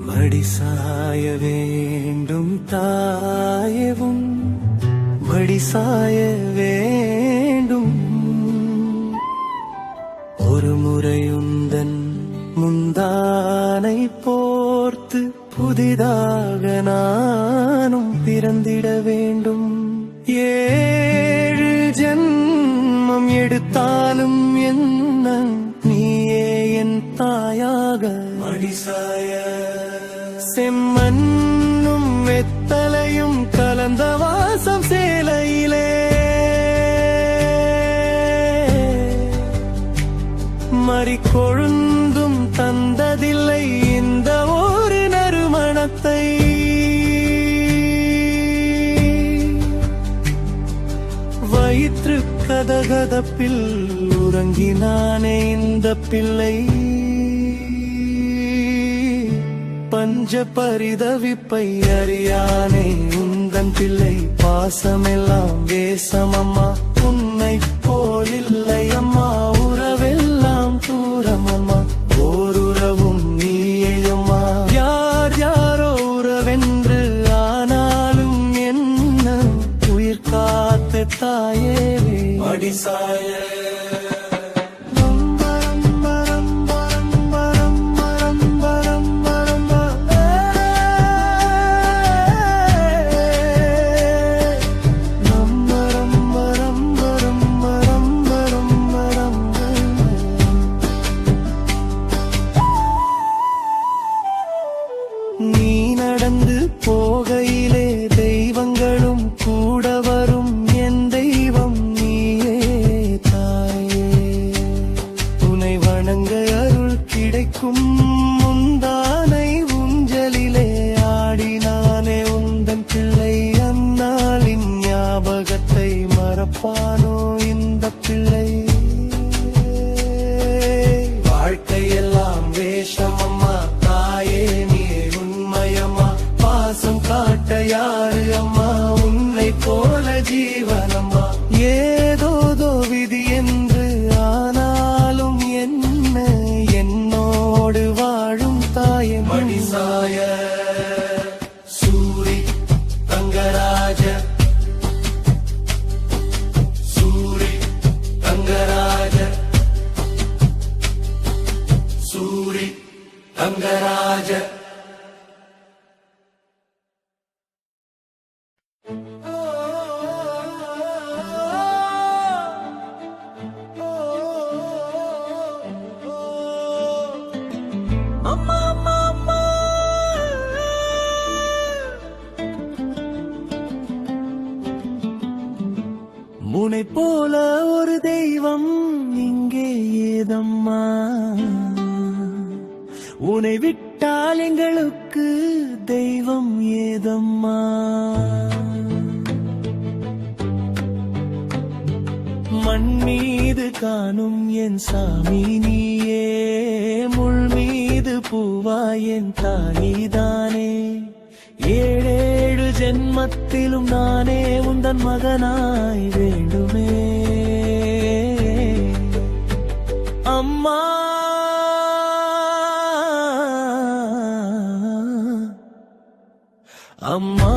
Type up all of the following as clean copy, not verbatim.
மடிசாய வேண்டும் தாயவும் மடிசாய வேண்டும் ஒரு முறையுந்தன் முந்தானை போர்த்து புதிதாக நானும் பிறந்திட வேண்டும். 7 ஜென்மம் எடுத்தாலும் என்ன நீயே என் தாயாக மடிசாய செம்மண்ணும் வெத்தலையும் கலந்த வாசம் சேலையிலே மறிக்கொழுந்தும் தந்ததில்லை இந்த ஒரு நறுமணத்தை. வயிற்று கதகதப்பில் உறங்கினானே இந்த பிள்ளை. பஞ்ச பரிதவிப்பை அறியானே உந்தன் பிள்ளை. பாசமெல்லாம் வேசமம்மா உன்னை போலில்லை அம்மா. உறவெல்லாம் தூரமம்மா ஓருறவும் நீயம்மா. யார் யாரோ உறவென்று ஆனாலும் என்ன உயிர் காத்த தாயேவே மடிசாய போகையிலே தெய்வங்களும் கூட வரும். என் தெய்வம் நீயே தாயே. உனை வணங்க அருள் கிடைக்கும். முந்தானை ஊஞ்சலிலே ஆடினானே உந்தன் பிள்ளை. அந்நாளின் ஞாபகத்தை மறப்பானோ இந்த பிள்ளை. வாழ்க்கையெல்லாம் வேஷமம்மா தாயே நீ உண்மையம்மா. பாசம் காட்ட யாரு அம்மா உன்னை போல ஜீவனம்மா. ஏதோதோ விதி என்று ஆனாலும் என்ன என்னோடு வாழும் தாயே மடிசாய சூரி தங்கராஜ சூரி தங்கராஜ சூரி தங்கராஜ. முனை போல ஒரு தெய்வம் இங்கே ஏதம்மா. உனை விட்டால் எங்களுக்கு தெய்வம் ஏதம்மா. மண் மீது காணும் என் சாமி நீயே. முள் மீது பூவாய் என் தாயிதானே. 7 ஜென்மத்திலும் நானே உந்தன் மகனாய் வேண்டுமே அம்மா. அம்மா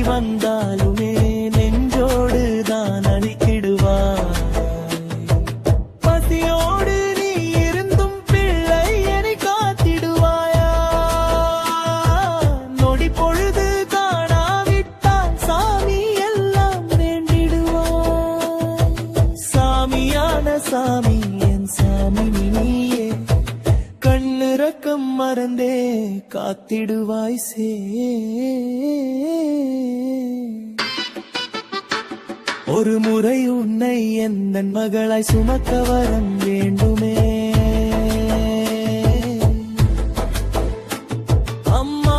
வந்தாலுமே நெஞ்சோடு தான் அணிக்கிடுவாய். பசியோடு நீ இருந்தும் பிள்ளை என்னை காத்திடுவாயா. நொடி பொழுது காணாவிட்டால் சாமி எல்லாம் வேண்டிடுவாய். சாமியான சாமி என் சாமி நீயே. கண்ணிறக்கம் மறந்தே காத்திடுவாய் சே. ஒரு முறை உன்னை எந்தன் மகளாய் சுமக்க வரம் வேண்டுமே அம்மா.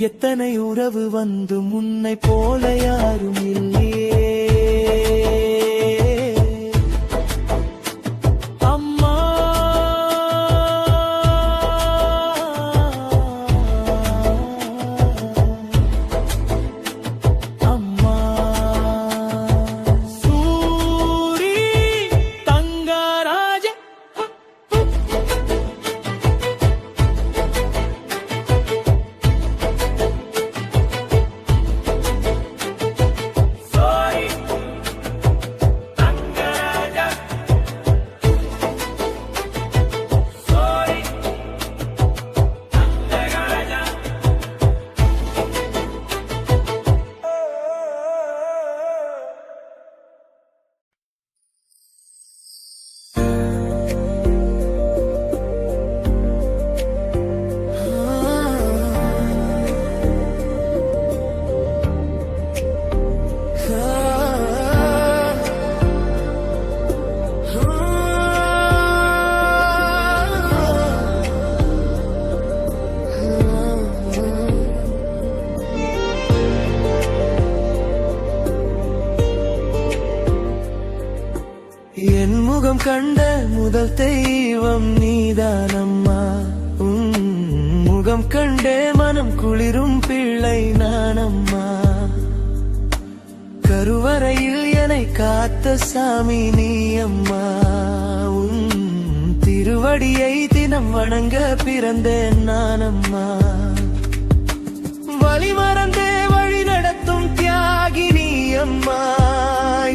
எத்தனை உறவு வந்து முன்னை போல யாரும் இல்லையே. அம்மா அம்மா சூரி தங்கராஜ என் முகம் கண்ட முதல் தெய்வம் நீதானம்மா. முகம் கண்டே மனம் குளிரும் பிள்ளை நானம்மா. கருவறையில் என்னை காத்த சாமி நீ அம்மா. திருவடியை தினம் வணங்க பிறந்தேன் நானம்மா. வழி மறந்தே வழி நடத்தும் தியாகி நீ அம்மா.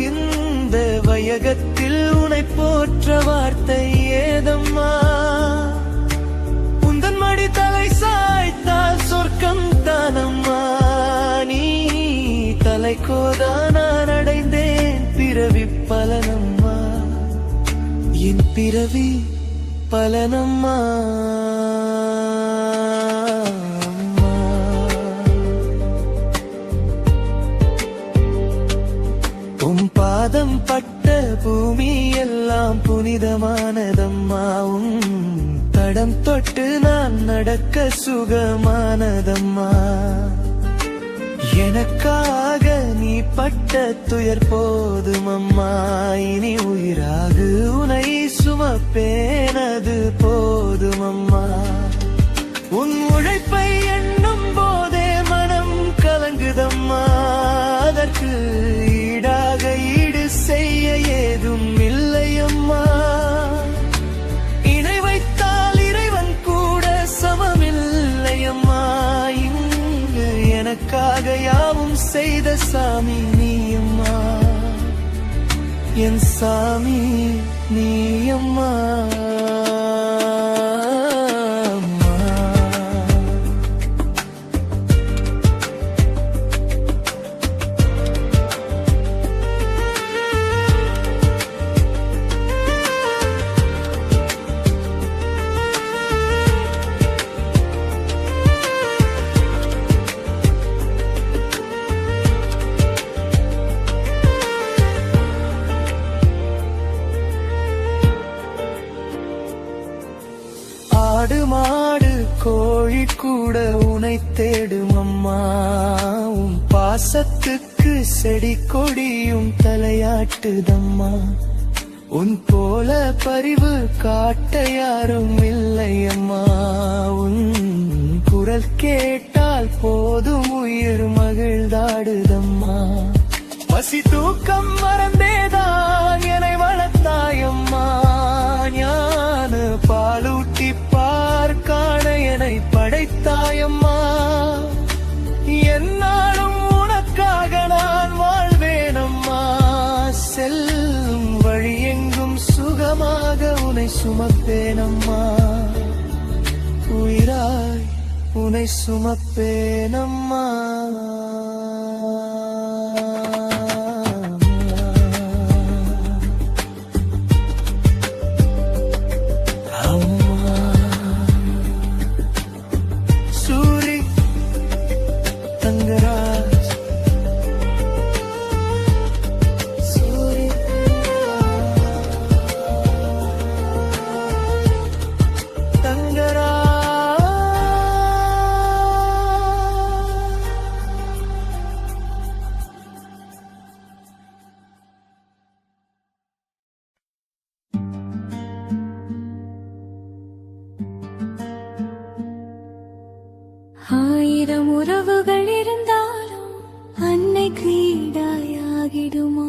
இந்த வையகத்தில் உனை போற்ற வார்த்தை ஏதம்மா. உந்தன் மடி தலை சாய்த்தால் சொர்க்கம் தானம்மா. நீ தலை கோதா நான் அடைந்தேன் பிறவி பலனம்மா. என் பிறவி பலனம்மா. பாதம் பட்ட பூமி எல்லாம் புனிதமானதம்மாவும். தடம் தொட்டு நான் நடக்க சுகமானதம்மா. எனக்காக நீ பட்ட துயர் போதும் அம்மா. இனி உயிராகு உனை சுமப்பேனது போதும் அம்மா. உன் உழைப்பை எண்ணும் போதே மனம் கலங்குதம்மா. அதற்கு ஈடாக ஈடு செய்ய ஏதும் இல்லையம்மா. இணை வைத்தால் இறைவன் கூட சமமில்லையம்மா. இங்கு எனக்காக யாவும் செய்த சாமி நீயம்மா. என் சாமி நீயம்மா. ஆடு மாடு கோழி கூட உனை தேடும் அம்மா. உன் பாசத்துக்கு செடி கொடியும் தலையாட்டுதம்மா. உன் போல பரிவு காட்ட யாரும் இல்லை அம்மா. உன் குரல் கேட்டால் போதும் உயிர் மகிழ்ந்தாடுதம்மா. பசி தூக்கம் மறந்தேதான் என்னை வளர்த்தாயம்மா. ஞான பாலூட்டி பார்க்கான என்னை படைத்தாயம்மா. என்னாலும் உனக்காக நான் வாழ்வேனம்மா. செல்லும் வழி எங்கும் சுகமாக உனை சுமப்பேனம்மா. உயிராய் உனை சுமப்பேனம்மா. உறவுகள் இருந்தாலும் அன்னைக்கு ஈடாயாகிடுமா?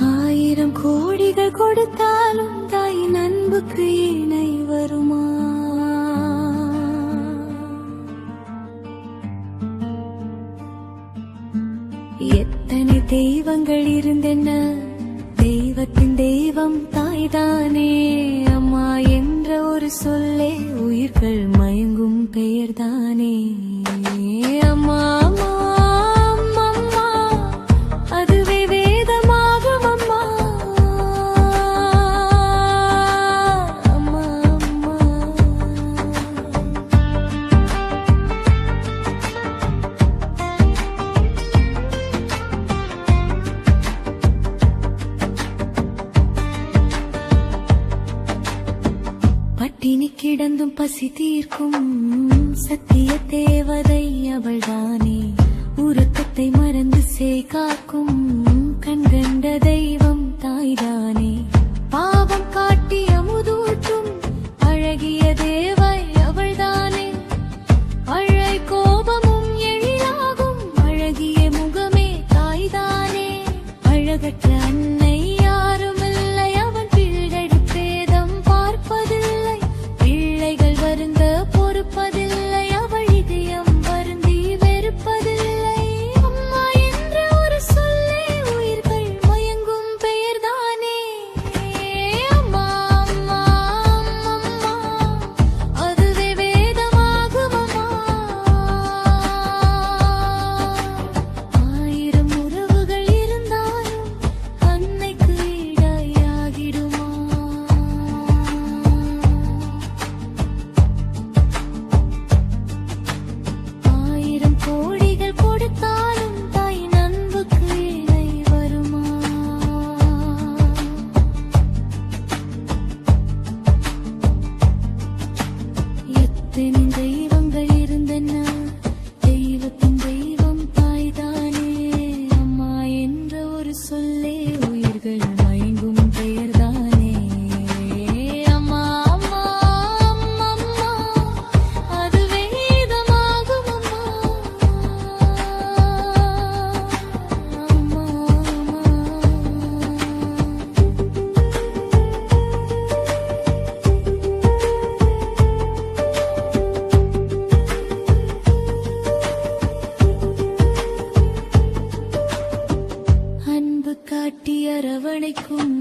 ஆயிரம் கோடிகள் கொடுத்தாலும் தாயின் அன்புக்கு இணை வருமா? எத்தனை தெய்வங்கள் இருந்தென்ன, தெய்வத்தின் தெய்வம் தாய்தானே. அம்மா என்ற ஒரு சொல்லே உயிர்கள் மயங்கும் பெயர்தானே. அம்மா அம்மா அம்மா, அதுவே வேதமாகும் அம்மா. அம்மா அம்மா, பட்டினி கிடந்தும் பசி தீர்க்கும் சத்திய தேவதை அவள்தானே. உறக்கத்தை மறந்து சேகாக்கும் கண்கண்ட தெய்வம் தாய்தானே. பாவம் காட்டி அமுதூட்டும் அழகிய தேவை அவள்தானே. அழை கோபமும் எழிலாகும் அழகிய முகமே தாய்தானே. அழகற்ற அன்னை யாரும் இல்லை, அவன் பிள்ளை பேதம் பார்ப்பதில்லை. பிள்ளைகள் வருந்த பொறுப்பதில்லை, அவள் இதயம் வருந்தி வெறுப்பதில்லை. அம்மா என்ற ஒரு சொல்லே உயிர்கள் மயங்கும் பெயர்தானே. அம்மா அம்மா அம்மா, அதுவே வேதமாகும் அம்மா. ஆயிரம் உறவுகள் இருந்தாலும் அன்னைக்கு ஈடாயாகிடுமா? ஆயிரம் கோடிகள் கொடுத்தாலும் தாயின் அன்புக்கு இணை வருமா? எத்தனை தெய்வங்கள் இருந்தன, தெய்வத்தின் தெய்வம் தாய்தானே. அம்மா என்ற ஒரு சொல்லே உயிர்கள் மயங்கும் பெயர்தானே. அம்மா அம்மா அம்மா, அதுவே வேதமாகும் அம்மா. அம்மா அம்மா, அன்பு காட்டி அரவணைக்கும்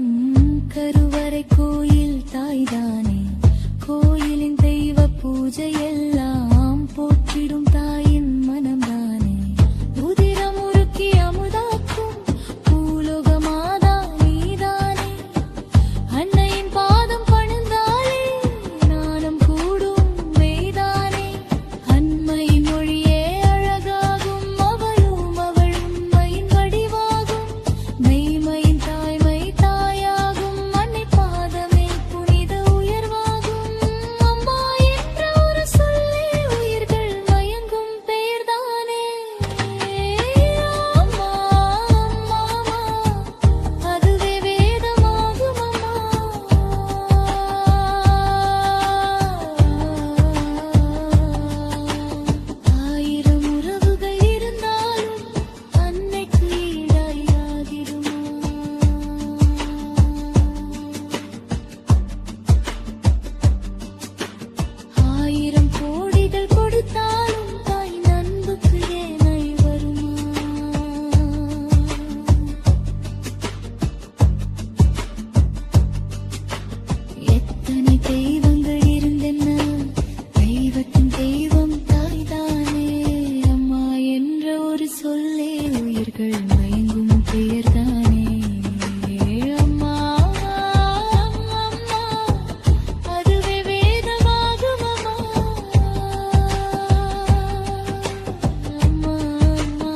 கருவறை கோயில் தாய்தானே. கோயிலின் தெய்வ பூஜை எல்லாம் போற்றிடும் தாயின் மனம்தானே. உதிரம் உருக்கி அமுதாக்கும் பூலோக மாதா நீதானே. அன்னையின் பாதம் பணிந்தாலே நாணம் கூடும் மெய்தானே. அன்மையின் மொழியே அழகாகும், அவளும் அவள் உண்மையின் வடிவாகும். மெய்மையின் தாய்மை தாயாகும், அன்னை பாதமே புனித உயர்வாகும். அம்மா என்ற ஒரு சொல்லே உயிர்கள் மயங்கும் பெயர்தானே. அம்மா அம்மா, அதுவே வேதமாகும் அம்மா. ஆயிரம் உறவுகள் இருந்தாலும் அன்னைக்கு ஈடாயாகிடுமா? ஆயிரம் கோடிகள் கொடுத்தாலும் தாயின் அன்புக்கு இணை வருமா? எத்தனை தெய்வங்கள் இருந்தென்ன, தெய்வத்தின் தெய்வம் தாய்தானே. அம்மா என்ற ஒரு சொல்லே உயிர்கள் மயங்கும் பெயர்தானே. அம்மா அம்மா, அதுவே வேதமாகும் அம்மா. அம்மா அம்மா.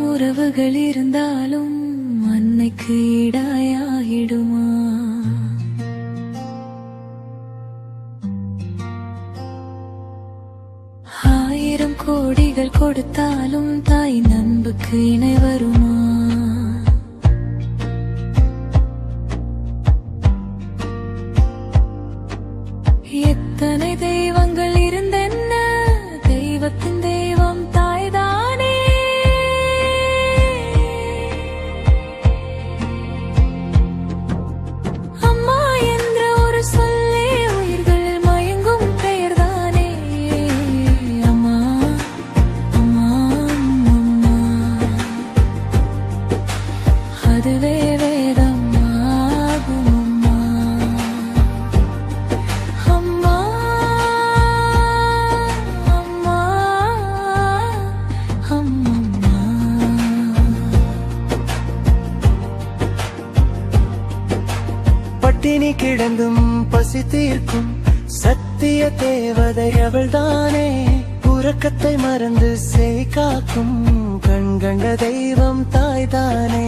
உறவுகள் இருந்தாலும் அன்னைக்கு ஈடாயாகிடுமா? ஆயிரம் கோடிகள் கொடுத்தாலும் தாய் அன்புக்கு இணை வருமா? எத்தனை தெய்வங்கள் இருந்தென்ன, தெய்வத்தின் தெய்வம் தாய்தானே. அம்மா என்ற ஒரு சொல்லே உயிர்கள் மயங்கும் பெயர்தானே. அம்மா அம்மா அம்மா, அதுவே வேதம் ஆகும் அம்மா. அம்மா அம்மா அம்மா. பட்டினி கிடந்தும் பசி தீர்க்கும் சத்திய தேவதை அவள்தானே. உறக்கத்தை மறந்து செய் காக்கும் கண் கண்ட தெய்வம் தாய்தானே.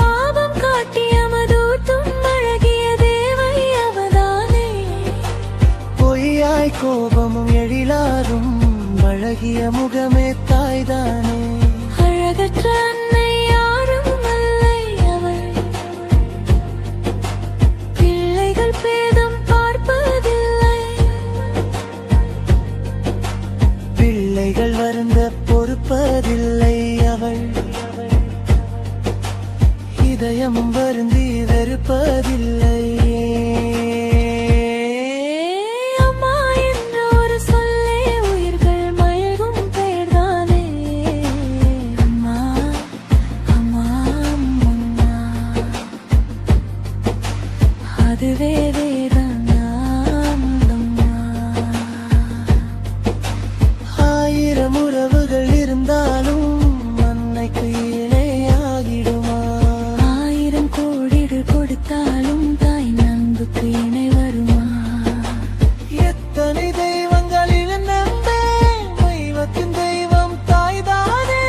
பாவம் காட்டிய மதூட்டும் அழகிய தேவை அவதானே. பொய்யாய் கோபமும் எழிலாரும் அழகிய முகமே தாய்தானே. அழகற்ற அன்னை யாரும் இல்லை அவள். பிள்ளைகள் பேதம் பார்ப்பதில்லை. பிள்ளைகள் வருந்த பொறுப்பதில்லை அவள். இதயமும் வருந்தி வெறுப்பதில்லை. அம்மா என்ற ஒரு சொல்லே உயிர்கள் மயங்கும் பெயர்தானே. அம்மா அம்மா அம்மா, அதுவே வேதம் அம்மா. ஆயிரம் உறவுகள் இருந்தாலும் அன்னைக்கு இணையாகிடுமா? ஆயிரம் கோடிகள் கொடுத்தாலும் தாய் அன்புக்கு இணை வருமா? எத்தனை தெய்வங்களில் நம்பே தெய்வத்தின் தெய்வம் தாய்தானே.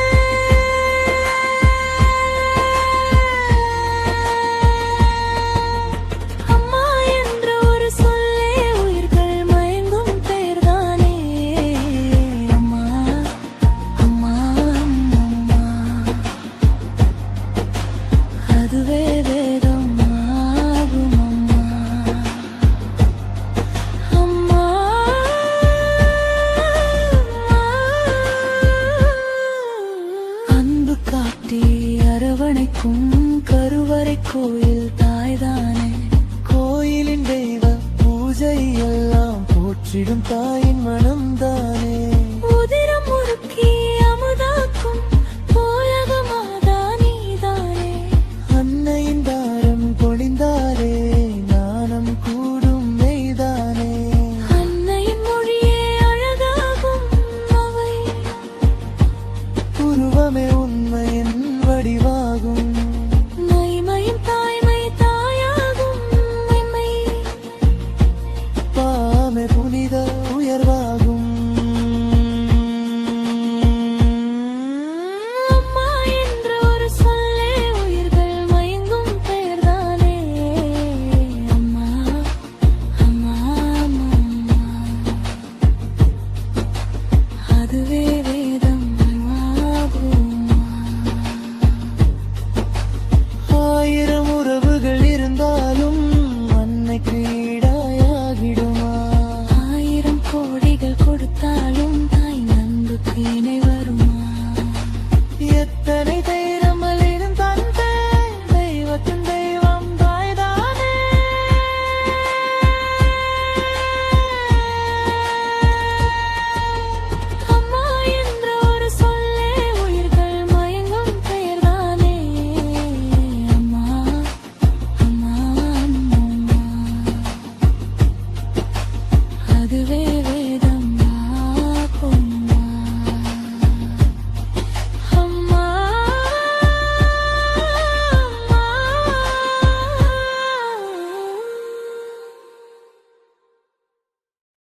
அம்மா என்ற ஒரு சொல்லே உயிர்கள் மயங்கும் பெயர்தானே. அம்மா அம்மா அம்மா, அதுவே வேதம் ஆகும் அம்மா. அம்மா அன்பு காட்டி அரவணைக்கும் கருவறை கோயில் தாய்தானே. கோயிலின் தெய்வ பூஜை எல்லாம் போற்றிடும் தாயின் மனம்தானே.